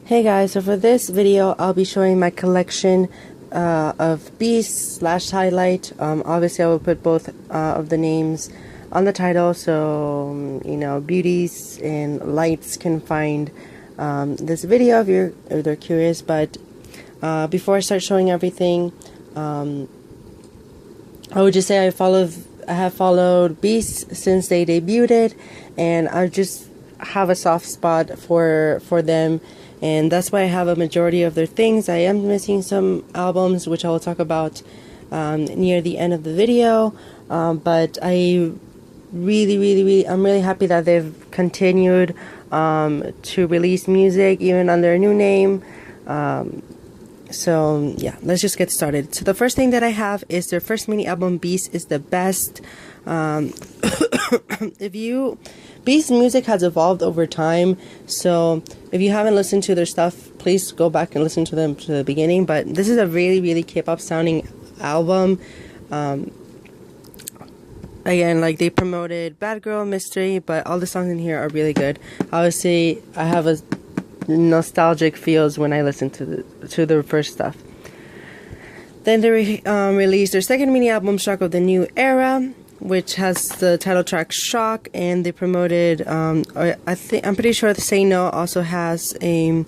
Hey guys, so for this video I'll be showing my collection of beasts / highlight. Obviously I will put both of the names on the title so you know, beauties and lights can find this video if they're curious. But before I start showing everything, I would just say I have followed beasts since they debuted, and I just have a soft spot for them. And that's why I have a majority of their things. I am missing some albums, which I will talk about near the end of the video. But I'm really happy that they've continued to release music even under a new name. So yeah, let's just get started. So the first thing that I have is their first mini album, Beast is the Best. Beast music has evolved over time, so if you haven't listened to their stuff, please go back and listen to them to the beginning. But this is a really K-pop sounding album. Again, like, they promoted Bad Girl, Mystery, but all the songs in here are really good. Obviously, I have a nostalgic feels when I listen to their first stuff. Then they released their second mini album, Shock of the New Era, which has the title track Shock, and they promoted I'm pretty sure Say No also has a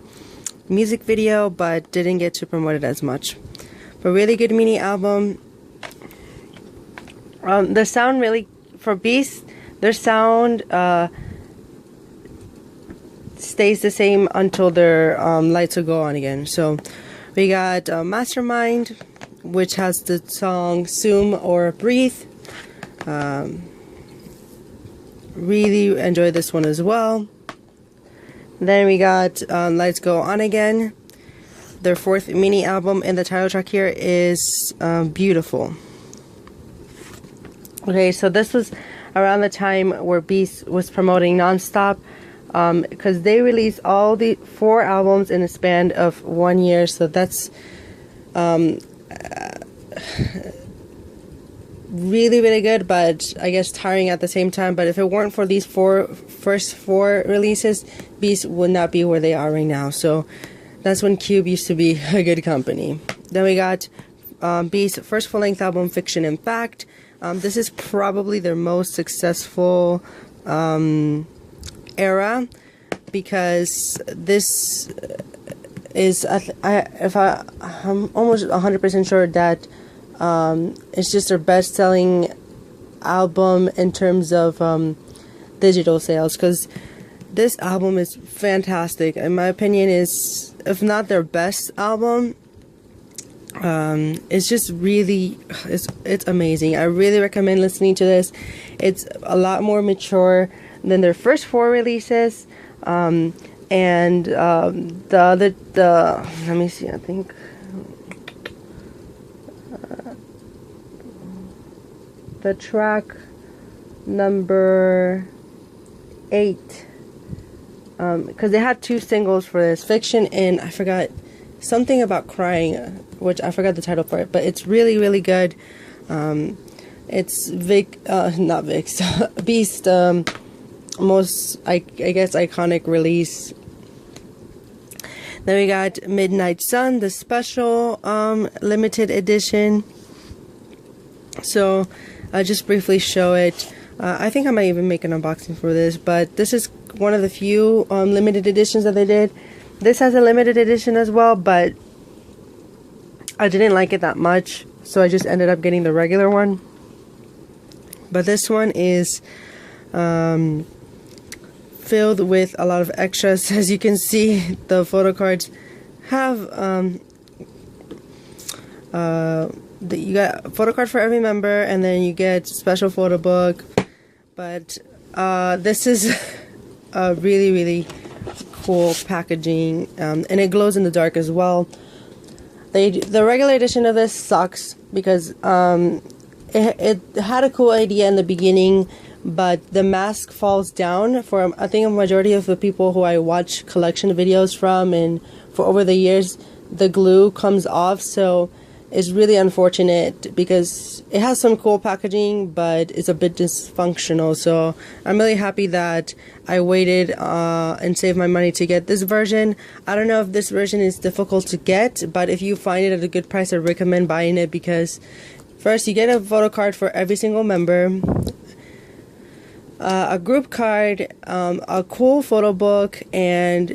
music video, but didn't get to promote it as much. But really good mini album. The sound really, for Beast, their sound stays the same until their lights will go on again. So we got Mastermind, which has the song Zoom or Breathe. Really enjoyed this one as well. Then we got Lights Go On Again, their fourth mini album, and the title track here is Beautiful. Okay, so this was around the time where Beast was promoting nonstop, because they released all the 4 albums in a span of 1 year. So that's really good, but I guess tiring at the same time. But if it weren't for these first four releases, Beast would not be where they are right now. So that's when Cube used to be a good company. Then we got Beast's first full-length album, Fiction and Fact. This is probably their most successful era, because this is I'm almost 100% sure that it's just their best-selling album in terms of digital sales, because this album is fantastic. In my opinion, is, if not their best album, it's just really, it's amazing. I really recommend listening to this. It's a lot more mature than their first 4 releases, and let me see, I think the track number 8, because they had 2 singles for this, Fiction and I forgot something about Crying, which I forgot the title for it, but it's really good. It's not Vic's Beast most I guess iconic release. Then we got Midnight Sun, the special limited edition. So I'll just briefly show it. I think I might even make an unboxing for this, but this is one of the few limited editions that they did. This has a limited edition as well, but I didn't like it that much, so I just ended up getting the regular one. But this one is filled with a lot of extras. As you can see, the photo cards have you got a photo card for every member, and then you get special photo book. But this is a really cool packaging, and it glows in the dark as well. The regular edition of this sucks because it had a cool idea in the beginning, but the mask falls down for, I think, a majority of the people who I watch collection videos from, and for over the years the glue comes off, so is really unfortunate because it has some cool packaging, but it's a bit dysfunctional. So I'm really happy that I waited and saved my money to get this version. I don't know if this version is difficult to get, but if you find it at a good price, I recommend buying it because first you get a photo card for every single member, a group card, a cool photo book, and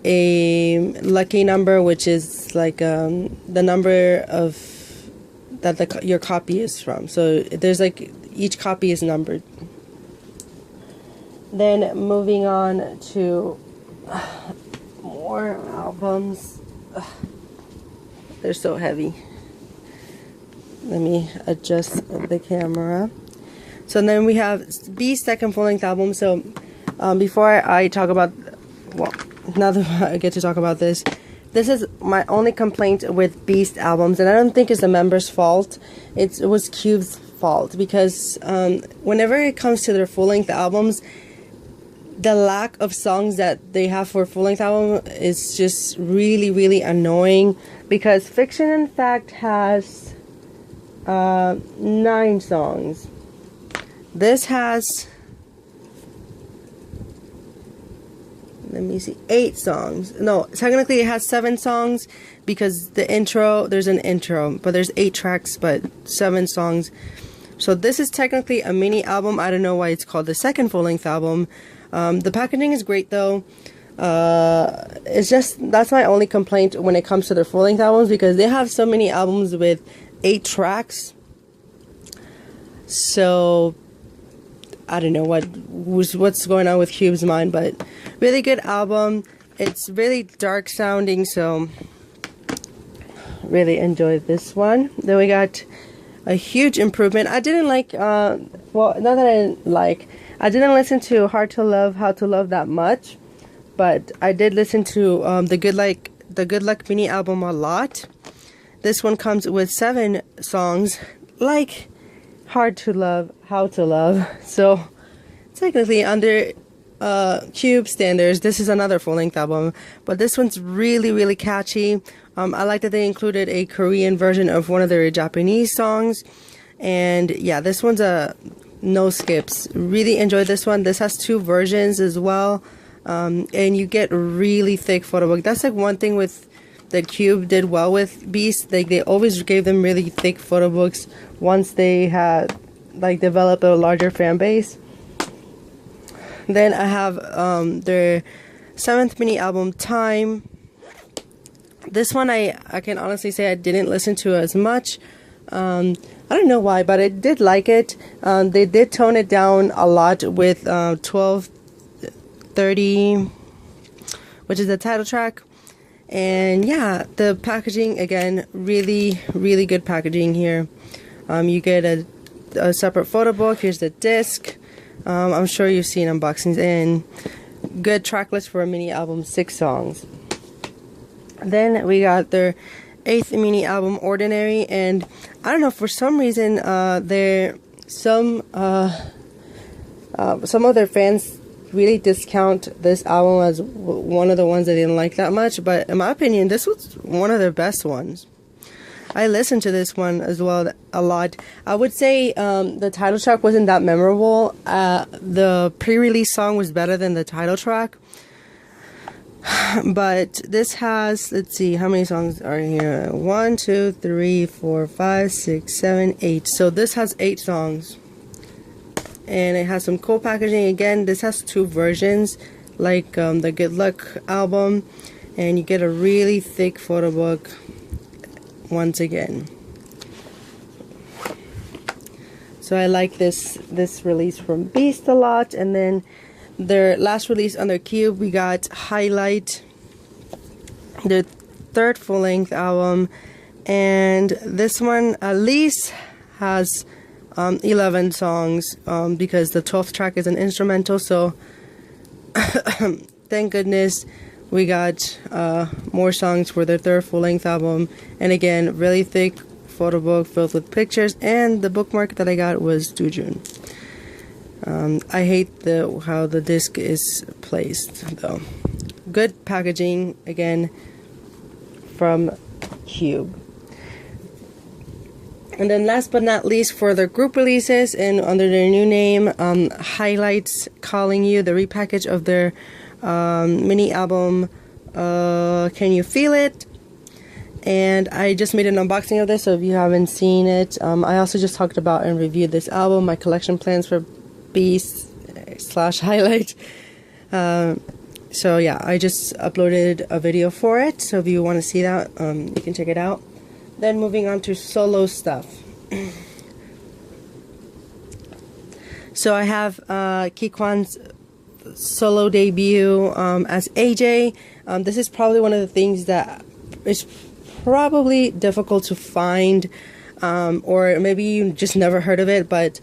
a lucky number, which is like the number of that your copy is from. So there's like each copy is numbered. Then moving on to more albums. They're so heavy. Let me adjust the camera. So then we have B's second full-length album. So before I talk about, well, now that I get to talk about this, this is my only complaint with Beast albums, and I don't think it's the members' fault. It was Cube's fault because whenever it comes to their full-length albums, the lack of songs that they have for a full-length album is just really, really annoying. Because Fiction and Fact has 9 songs. This has, let me see, 8 songs. No, technically it has 7 songs because the intro, there's an intro, but there's 8 tracks, but 7 songs. So this is technically a mini album. I don't know why it's called the second full-length album. The packaging is great though. It's just, that's my only complaint when it comes to their full-length albums, because they have so many albums with 8 tracks. So I don't know what's going on with Cube's mind, but really good album. It's really dark sounding, so really enjoyed this one. Then we got a huge improvement. I didn't like, well, not that I didn't like, I didn't listen to Hard to Love, How to Love that much, but I did listen to the Good Luck mini album a lot. This one comes with 7 songs, like Hard to Love, How to Love. So technically under Cube standards, this is another full-length album, but this one's really, really catchy. I like that they included a Korean version of one of their Japanese songs, and yeah, this one's a no skips. Really enjoyed this one. This has 2 versions as well, and you get a really thick photo book. That's like one thing with that Cube did well with Beast. Like they always gave them really thick photo books once they had like developed a larger fan base. Then I have their 7th mini album, Time. This one I can honestly say I didn't listen to as much. I don't know why, but I did like it. They did tone it down a lot with 12:30, which is the title track. And yeah, the packaging, again, really, really good packaging here. You get a separate photo book. Here's the disc. I'm sure you've seen unboxings, and good track list for a mini album, 6 songs. Then we got their 8th mini album, Ordinary, and I don't know, for some reason some of their fans really discount this album as one of the ones they didn't like that much, but in my opinion, this was one of their best ones. I listened to this one as well a lot. I would say the title track wasn't that memorable. The pre-release song was better than the title track. But this has, let's see, how many songs are here? 1, 2, 3, 4, 5, 6, 7, 8. So this has 8 songs. And it has some cool packaging. Again, this has 2 versions, like the Good Luck album. And you get a really thick photo book once again. So I like this release from Beast a lot. And then their last release under Cube, we got Highlight, their 3rd full-length album. And this one at least has 11 songs because the 12th track is an instrumental. So thank goodness we got more songs for their 3rd full-length album. And again, really thick photo book filled with pictures, and the bookmark that I got was Doojun. I hate how the disc is placed though. Good packaging again from Cube. And then last but not least, for their group releases and under their new name, Highlights Calling You, the repackage of their mini album, Can You Feel It? And I just made an unboxing of this, so if you haven't seen it, I also just talked about and reviewed this album, my collection plans for Beast/Highlight. So yeah, I just uploaded a video for it, so if you want to see that, you can check it out. Then moving on to solo stuff. So I have Kikwan's solo debut as AJ. This is probably one of the things that is probably difficult to find, or maybe you just never heard of it, but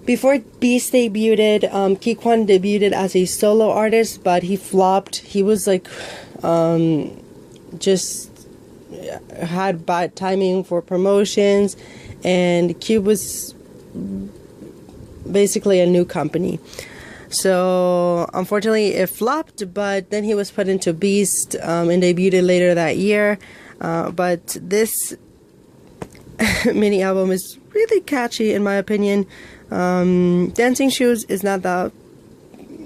before Beast debuted, Kikwan debuted as a solo artist, but he flopped. He was like, just had bad timing for promotions, and Cube was basically a new company. So unfortunately it flopped, but then he was put into Beast and debuted later that year. But this mini album is really catchy in my opinion. Dancing Shoes is not that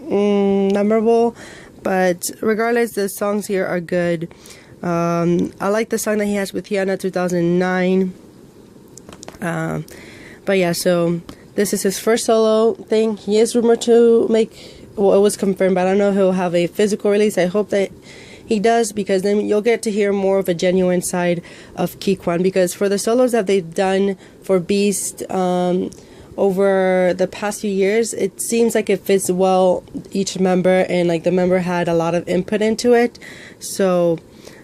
memorable, but regardless, the songs here are good. I like the song that he has with Hyuna, 2009. But yeah, so this is his first solo thing. He is rumored to make, well, it was confirmed, but I don't know if he'll have a physical release. I hope that he does, because then you'll get to hear more of a genuine side of Kikwan. Because for the solos that they've done for Beast over the past few years, it seems like it fits well each member, and like the member had a lot of input into it. So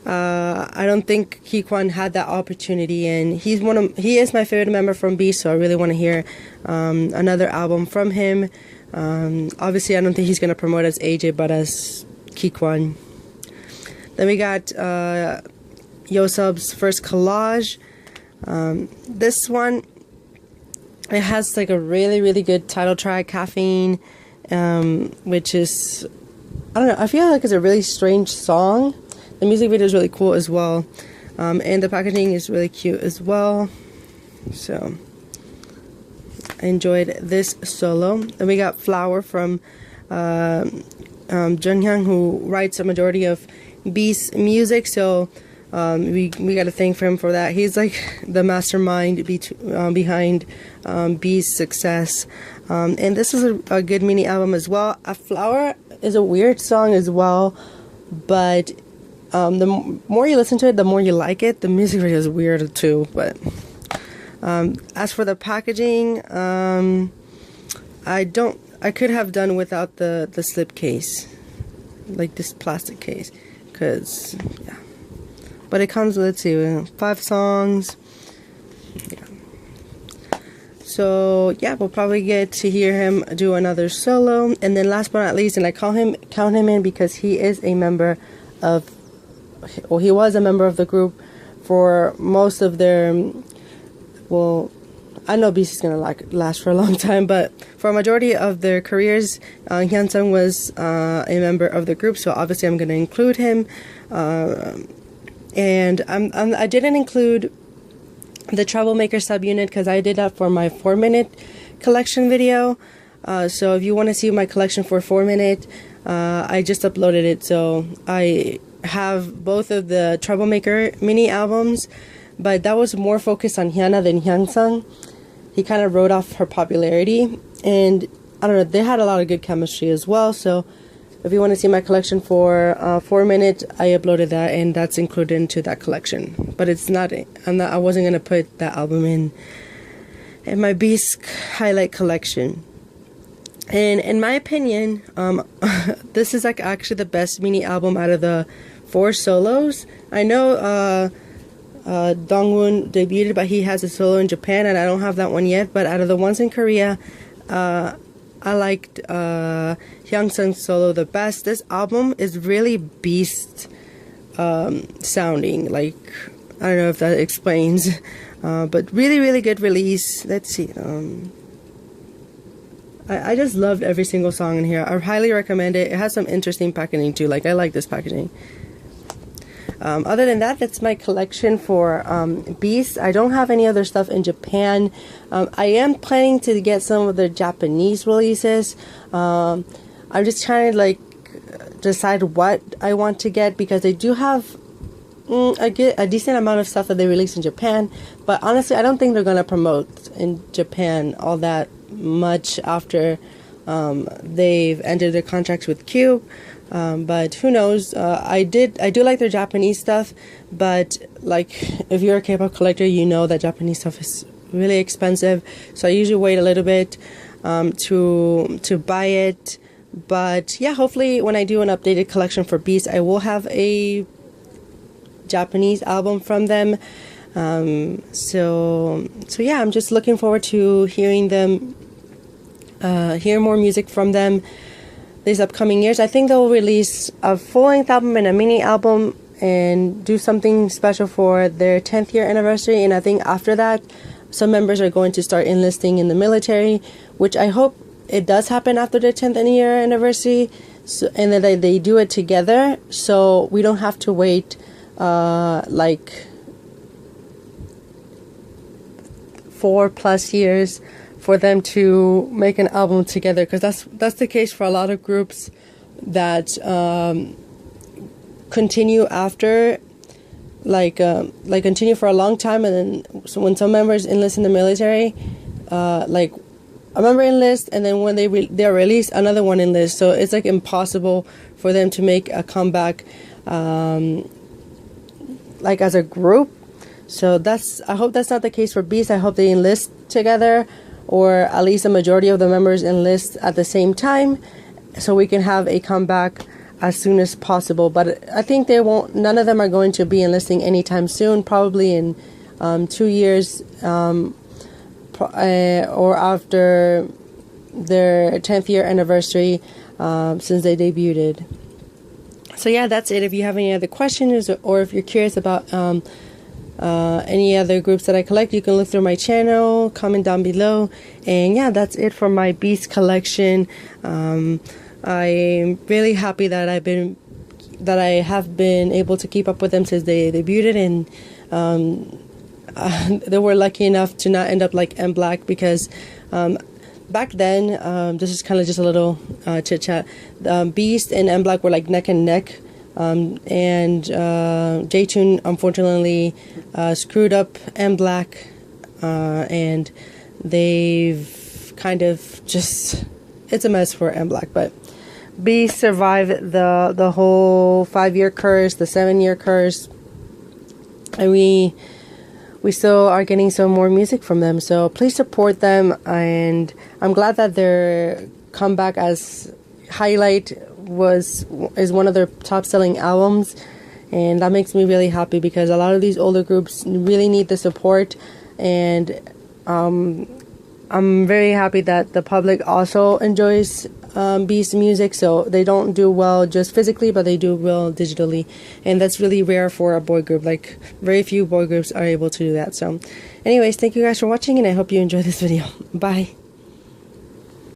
I don't think Kikwan had that opportunity, and he is my favorite member from Beast, so I really want to hear another album from him. Obviously I don't think he's going to promote as AJ, but as Kikwan. Then we got Yosub's first collage. This one, it has like a really good title track, Caffeine, which is, I don't know, I feel like it's a really strange song. The music video is really cool as well, and the packaging is really cute as well. So I enjoyed this solo. Then we got Flower from Junhyang, who writes a majority of Beast's music, so we got to thank him for that. He's like the mastermind behind Beast's success, and this is a good mini album as well. Flower is a weird song as well, but the more you listen to it, the more you like it. The music video is weird too, but as for the packaging, I could have done without the slip case, like this plastic case, because yeah. But it comes with, let's see, 5 songs. Yeah. So yeah, we'll probably get to hear him do another solo. And then last but not least, and I count him in because he is a member of, well, he was a member of the group for most of their, well, I know Beast is gonna last for a long time, but for a majority of their careers, Hyunsung was a member of the group, so obviously I'm gonna include him. And I didn't include the Troublemaker subunit because I did that for my 4-minute collection video. So if you want to see my collection for 4-minute, I just uploaded it. So I have both of the Troublemaker mini albums, but that was more focused on Hyuna than Hyunsung. He kind of rode off her popularity, and I don't know, they had a lot of good chemistry as well. So if you want to see my collection for 4-minute, I uploaded that, and that's included into that collection. But it's not, I wasn't going to put that album in my Beast highlight collection. And in my opinion, this is like actually the best mini album out of the 4 solos. I know Dongwon debuted, but he has a solo in Japan, and I don't have that one yet. But out of the ones in Korea, I liked Hyunsung's solo the best. This album is really Beast sounding. Like, I don't know if that explains, but really good release. Let's see. I just loved every single song in here. I highly recommend it. It has some interesting packaging too. Like, I like this packaging. Other than that, that's my collection for Beast. I don't have any other stuff in Japan. I am planning to get some of the Japanese releases. I'm just trying to like decide what I want to get, because they do have a decent amount of stuff that they release in Japan, but honestly I don't think they're going to promote in Japan all that much after they've ended their contracts with Kpop. But who knows. I do like their Japanese stuff, but like if you're a K-pop collector, you know that Japanese stuff is really expensive, so I usually wait a little bit to buy it. But yeah, hopefully when I do an updated collection for Beast, I will have a Japanese album from them. So yeah, I'm just looking forward to hearing them, hear more music from them these upcoming years. I think they'll release a full-length album and a mini album and do something special for their 10th year anniversary. And I think after that, some members are going to start enlisting in the military, which I hope it does happen after their 10th year anniversary, and that they do it together, so we don't have to wait like 4+ years for them to make an album together, because that's the case for a lot of groups that continue after, like continue for a long time, and then when some members enlist in the military, like a member enlists, and then when they're released, another one enlists. So it's like impossible for them to make a comeback, like as a group. So I hope that's not the case for Beast. I hope they enlist together, or at least a majority of the members enlist at the same time, so we can have a comeback as soon as possible. But I think none of them are going to be enlisting anytime soon, probably in 2 years, or after their 10th year anniversary, since they debuted. So yeah, that's it. If you have any other questions, or if you're curious about any other groups that I collect, you can look through my channel, comment down below. And yeah, that's it for my Beast collection. I'm really happy that I have been able to keep up with them since they debuted, and they were lucky enough to not end up like M Black, because back then, this is kind of just a little chit chat, Beast and M Black were like neck and neck, and J-Tune unfortunately screwed up M Black, and they've kind of just, it's a mess for M Black. But Beast survived the whole 5-year curse, the 7-year curse, and we still are getting some more music from them. So please support them, and I'm glad that their comeback as Highlight is one of their top selling albums, and that makes me really happy, because a lot of these older groups really need the support. And I'm very happy that the public also enjoys Beast music, so they don't do well just physically, but they do well digitally, and that's really rare for a boy group. Like, very few boy groups are able to do that. So anyways, thank you guys for watching, and I hope you enjoyed this video. Bye.